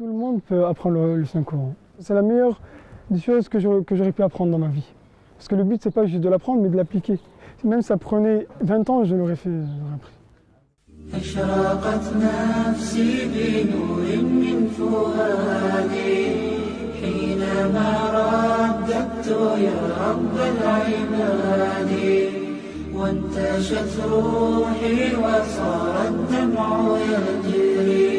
Tout le monde peut apprendre le Saint-Coran. C'est la meilleure des choses que j'aurais pu apprendre dans ma vie. Parce que le but, c'est pas juste de l'apprendre, mais de l'appliquer. Même si ça prenait 20 ans, je l'aurais fait, j'aurais appris. أشرقت نفسي بنور من فؤادي حينما رددت يا رب العباد وانتشت روحي وصار الدمع يجري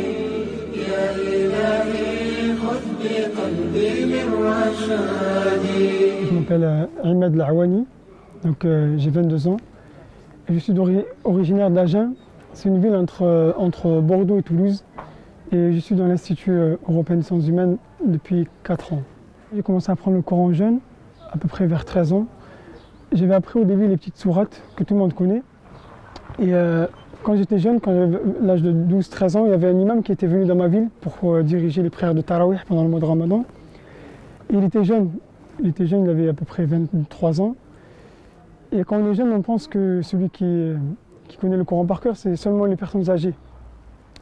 يا إلهي خذ بقلبي للرشاد. Je m'appelle Ahmed Laouani, donc j'ai 22 ans. Et je suis originaire d'Agen. C'est une ville entre Bordeaux et Toulouse. Et je suis dans l'Institut européen des sciences humaines depuis 4 ans. J'ai commencé à apprendre le Coran jeune, à peu près vers 13 ans. J'avais appris au début les petites sourates que tout le monde connaît. Et quand j'étais jeune, quand j'avais l'âge de 12-13 ans, il y avait un imam qui était venu dans ma ville pour diriger les prières de Tarawih pendant le mois de Ramadan. Et il était jeune, il avait à peu près 23 ans. Et quand on est jeune, on pense que celui qui connaît le Coran par cœur, c'est seulement les personnes âgées.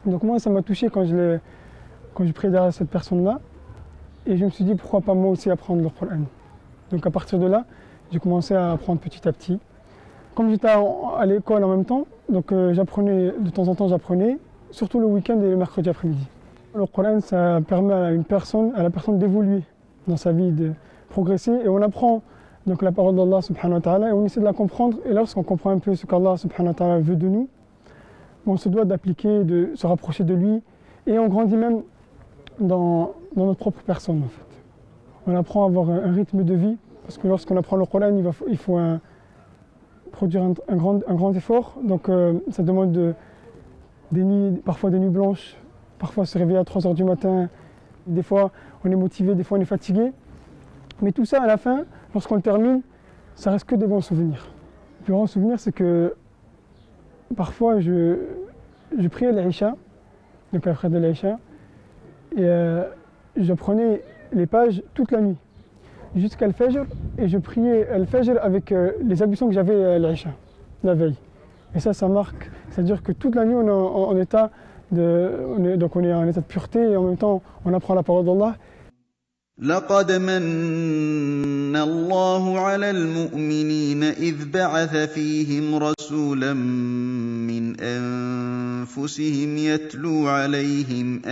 Donc moi, ça m'a touché quand j'ai prié derrière cette personne-là. Et je me suis dit, pourquoi pas moi aussi apprendre le Coran. Donc à partir de là, j'ai commencé à apprendre petit à petit. Comme j'étais à l'école en même temps, donc j'apprenais, de temps en temps j'apprenais, surtout le week-end et le mercredi après-midi. Le Coran, ça permet à la personne d'évoluer dans sa vie, de progresser. Et on apprend donc la parole d'Allah subhanahu wa ta'ala et on essaie de la comprendre. Et lorsqu'on comprend un peu ce qu'Allah subhanahu wa ta'ala veut de nous, on se doit d'appliquer, de se rapprocher de lui. Et on grandit même dans notre propre personne en fait. On apprend à avoir un rythme de vie, parce que lorsqu'on apprend le Coran, il faut produire un grand effort. Donc ça demande parfois des nuits blanches, parfois se réveiller à 3 h du matin. Des fois on est motivé, des fois on est fatigué. Mais tout ça à la fin, lorsqu'on le termine, ça reste que des bons souvenirs. Le plus grand souvenir, c'est que parfois je priais l'Aïcha, donc après de l'Aïcha, et j'apprenais les pages toute la nuit, jusqu'à Al-Fajr, et je priais Al-Fajr avec les ablutions que j'avais à l'Aïcha, la veille. Et ça marque, c'est-à-dire que toute la nuit on est en état de pureté et en même temps on apprend la parole d'Allah. لقد من الله على المؤمنين إذ بعث فيهم رسولا من أنفسهم يتلو عليهم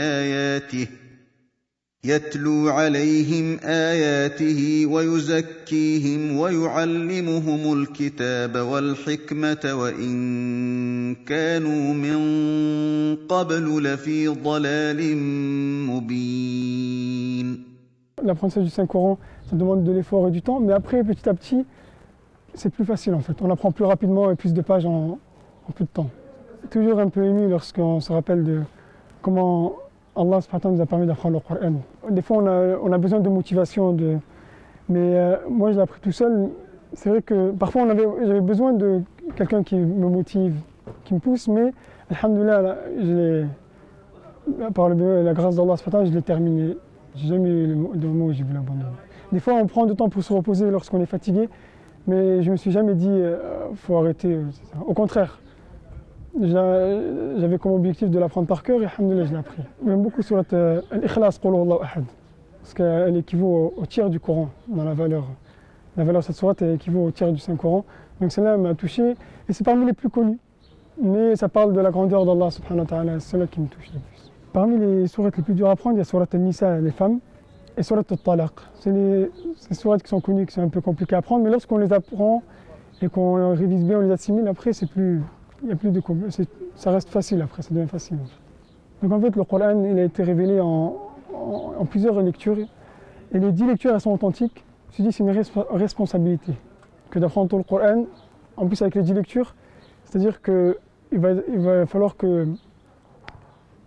آياته ويزكيهم ويعلمهم الكتاب والحكمة وإن كانوا من قبل لفي ضلال مبين. L'apprentissage du Saint-Coran, ça demande de l'effort et du temps, mais après, petit à petit, c'est plus facile en fait. On apprend plus rapidement et plus de pages en peu de temps. Toujours un peu ému lorsqu'on se rappelle de comment Allah subhanahu wa ta'ala nous a permis d'apprendre le Coran. Des fois, on a besoin de motivation, mais moi, je l'ai appris tout seul. C'est vrai que parfois, j'avais besoin de quelqu'un qui me motive, qui me pousse, mais alhamdoulilah, par la grâce d'Allah subhanahu wa ta'ala, je l'ai terminé. J'ai jamais eu de moment où j'ai voulu abandonner. Des fois, on prend du temps pour se reposer lorsqu'on est fatigué, mais je me suis jamais dit faut arrêter. Au contraire, j'avais comme objectif de l'apprendre par cœur et alhamdoulilah, je l'ai appris. J'aime beaucoup surat Al-Ikhlas, Qul Huwallahu Ahad, parce qu'elle équivaut au tiers du Coran dans la valeur. La valeur de cette sourate équivaut au tiers du Saint-Coran. Donc celle-là m'a touché et c'est parmi les plus connus. Mais ça parle de la grandeur d'Allah subhanahu wa ta'ala, c'est celle-là qui me touche le plus. Parmi les sourates les plus dures à apprendre, il y a surat Al-Nisa, les femmes, et surat Al-Talaq. C'est les sourates qui sont connues, qui sont un peu compliquées à apprendre, mais lorsqu'on les apprend et qu'on les révise bien, on les assimile, après ça reste facile après, ça devient facile. Donc en fait, le Coran, il a été révélé en plusieurs lectures, et les 10 lectures, elles sont authentiques. Je me suis dit, c'est une responsabilité que d'apprendre tout le Coran, en plus avec les 10 lectures, c'est-à-dire qu'il va falloir que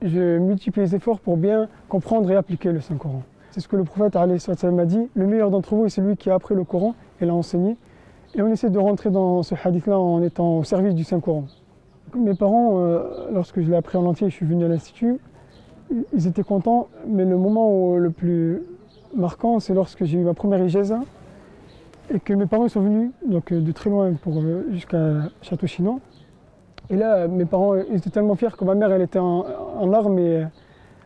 je multiplie les efforts pour bien comprendre et appliquer le Saint-Coran. C'est ce que le prophète a dit, le meilleur d'entre vous est celui qui a appris le Coran et l'a enseigné. Et on essaie de rentrer dans ce hadith-là en étant au service du Saint-Coran. Mes parents, lorsque je l'ai appris en entier, je suis venu à l'Institut, ils étaient contents, mais le moment le plus marquant, c'est lorsque j'ai eu ma première ijaza et que mes parents sont venus donc, de très loin jusqu'à Château-Chinon. Et là, mes parents ils étaient tellement fiers que ma mère elle était en larmes et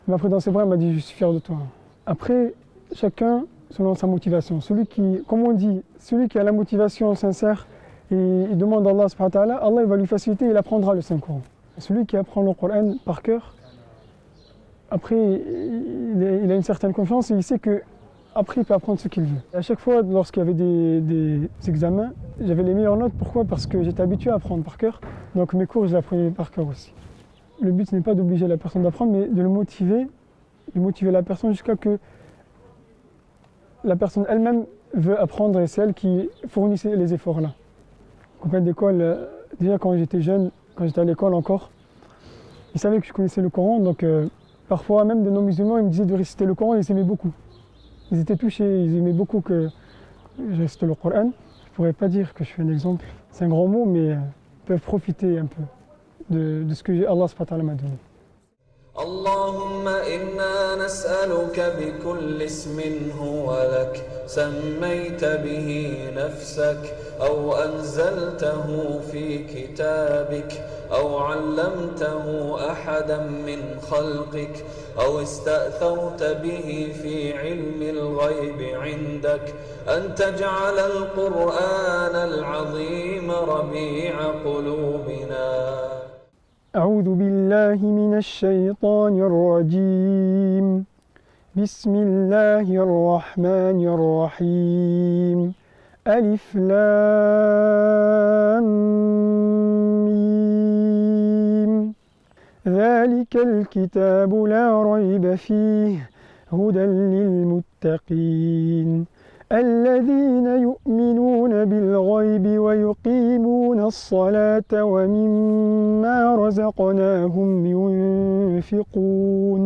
Il m'a pris dans ses bras, il m'a dit « je suis fier de toi ». Après, chacun selon sa motivation. Comme on dit, celui qui a la motivation sincère et il demande à Allah subhanahu wa ta'ala, Allah il va lui faciliter et il apprendra le Saint-Coran. Celui qui apprend le Coran par cœur, après il a une certaine confiance et il sait qu'après il peut apprendre ce qu'il veut. Et à chaque fois, lorsqu'il y avait des examens, j'avais les meilleures notes. Pourquoi? Parce que j'étais habitué à apprendre par cœur, donc mes cours je les apprenais par cœur aussi. Le but ce n'est pas d'obliger la personne d'apprendre, mais de motiver la personne jusqu'à que la personne elle-même veut apprendre et c'est elle qui fournissait les efforts là. Compagne d'école, déjà quand j'étais jeune, quand j'étais à l'école encore, ils savaient que je connaissais le Coran, donc parfois même des non-musulmans ils me disaient de réciter le Coran et ils aimaient beaucoup. Ils étaient touchés, ils aimaient beaucoup que je récite le Coran. Je ne pourrais pas dire que je suis un exemple, c'est un grand mot, mais ils peuvent profiter un peu de ce que Allah subhanahu wa ta'ala m'a donné. اللهم إنا نسألك بكل اسم هو لك سميت به نفسك أو أنزلته في كتابك أو علمته أحدا من خلقك أو استأثرت به في علم الغيب عندك أن تجعل القرآن العظيم ربيع قلوبنا. أعوذ بالله من الشيطان الرجيم. بسم الله الرحمن الرحيم. ألف لام ميم. ذلك الكتاب لا ريب فيه هدى للمتقين الذين يؤمنون بالغيب ويقيمون الصلاة ومما رزقناهم ينفقون